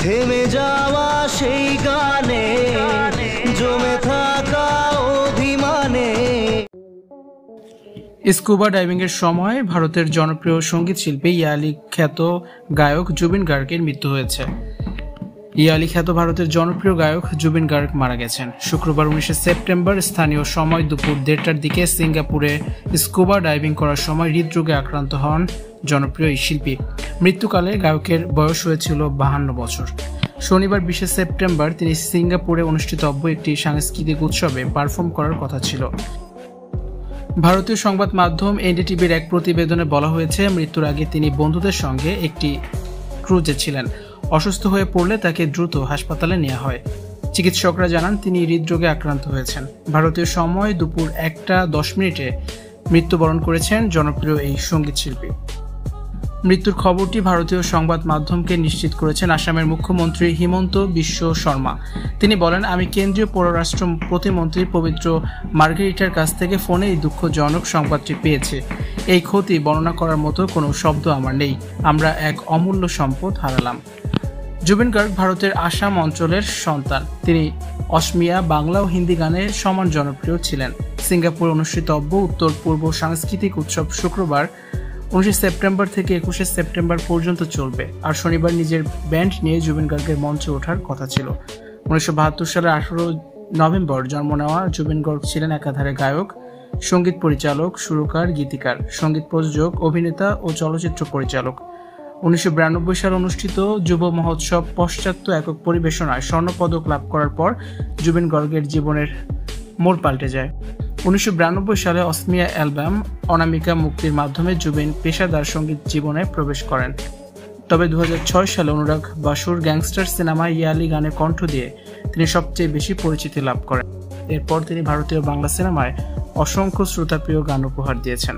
থেমে যাওয়া সেই গানে জমে থাকা অভিমানে। স্কুবা ডাইভিং এর সময় ভারতের জনপ্রিয় সঙ্গীত শিল্পী ইয়ালি খ্যাত গায়ক জুবিন গার্গের মৃত্যু হয়েছে। ইয়ালি খ্যাত ভারতের জনপ্রিয় গায়ক জুবিন গার্গ মারা গেছেন শুক্রবার 19 সেপ্টেম্বর স্থানীয় সময় দুপুর 1:30টার দিকে সিঙ্গাপুরে স্কুবা ডাইভিং করার সময় হৃদরোগে আক্রান্ত হন জনপ্রিয় এই শিল্পী। মৃত্যুকালে গায়কের বয়স হয়েছিল 52 বছর। শনিবার 20 সেপ্টেম্বর তিনি সিঙ্গাপুরে অনুষ্ঠিতব্য একটি সাংস্কৃতিক উৎসবে পারফর্ম করার কথা ছিল। ভারতীয় সংবাদ মাধ্যম এনডিটিভির এক প্রতিবেদনে বলা হয়েছে, মৃত্যুর আগে তিনি বন্ধুদের সঙ্গে একটি ক্রুজে ছিলেন। অসুস্থ হয়ে পড়লে তাকে দ্রুত হাসপাতালে নেওয়া হয়। চিকিৎসকরা জানান তিনি হৃদরোগে আক্রান্ত হয়েছেন। ভারতীয় সময় দুপুর 1:10 মৃত্যুবরণ করেছেন জনপ্রিয় এই সঙ্গীত শিল্পী। মৃত্যুর খবরটি ভারতীয় সংবাদ মাধ্যমকে নিশ্চিত করেছেন আসামের মুখ্যমন্ত্রী হিমন্ত বিশ্ব শর্মা। তিনি বলেন, আমি কেন্দ্রীয় পররাষ্ট্র প্রতিমন্ত্রী পবিত্র মার্গারিটার কাছ থেকে ফোনে এই দুঃখজনক সংবাদটি পেয়েছি। এই ক্ষতি বর্ণনা করার মতো কোনো শব্দ আমার নেই। আমরা এক অমূল্য সম্পদ হারালাম। জুবিন গার্গ ভারতের আসাম অঞ্চলের সন্তান। তিনি অসমিয়া, বাংলা ও হিন্দি গানে সমান জনপ্রিয় ছিলেন। সিঙ্গাপুরে অনুষ্ঠিতব্য উত্তর পূর্ব সাংস্কৃতিক উৎসব শুক্রবার 19 সেপ্টেম্বর থেকে 21 সেপ্টেম্বর পর্যন্ত চলবে। আর শনিবার নিজের ব্যান্ড নিয়ে জুবিন গার্গের মঞ্চে ওঠার কথা ছিল। 1972 সালের 18 নভেম্বর জন্ম নেওয়া জুবিন গার্গ ছিলেন একাধারে গায়ক, সঙ্গীত পরিচালক, সুরকার, গীতিকার, সঙ্গীত প্রযোজক, অভিনেতা ও চলচ্চিত্র পরিচালক। 1992 সালে অনুষ্ঠিত যুব মহোৎসব পাশ্চাত্য একক পরিবেশনায় স্বর্ণপদক লাভ করার পর জুবিন গার্গের জীবনের মোড় পাল্টে যায়। 1992 সালে অসমিয়া অ্যালবাম অনামিকা মুক্তির মাধ্যমে জুবিন পেশাদার সঙ্গীত জীবনে প্রবেশ করেন। তবে 2006 সালে অনুরাগ বাসুর গ্যাংস্টার সিনেমায় ইয়ালি গানে কণ্ঠ দিয়ে তিনি সবচেয়ে বেশি পরিচিতি লাভ করেন। এরপর তিনি ভারতীয় বাংলা সিনেমায় অসংখ্য শ্রোতাপ্রিয় গান উপহার দিয়েছেন।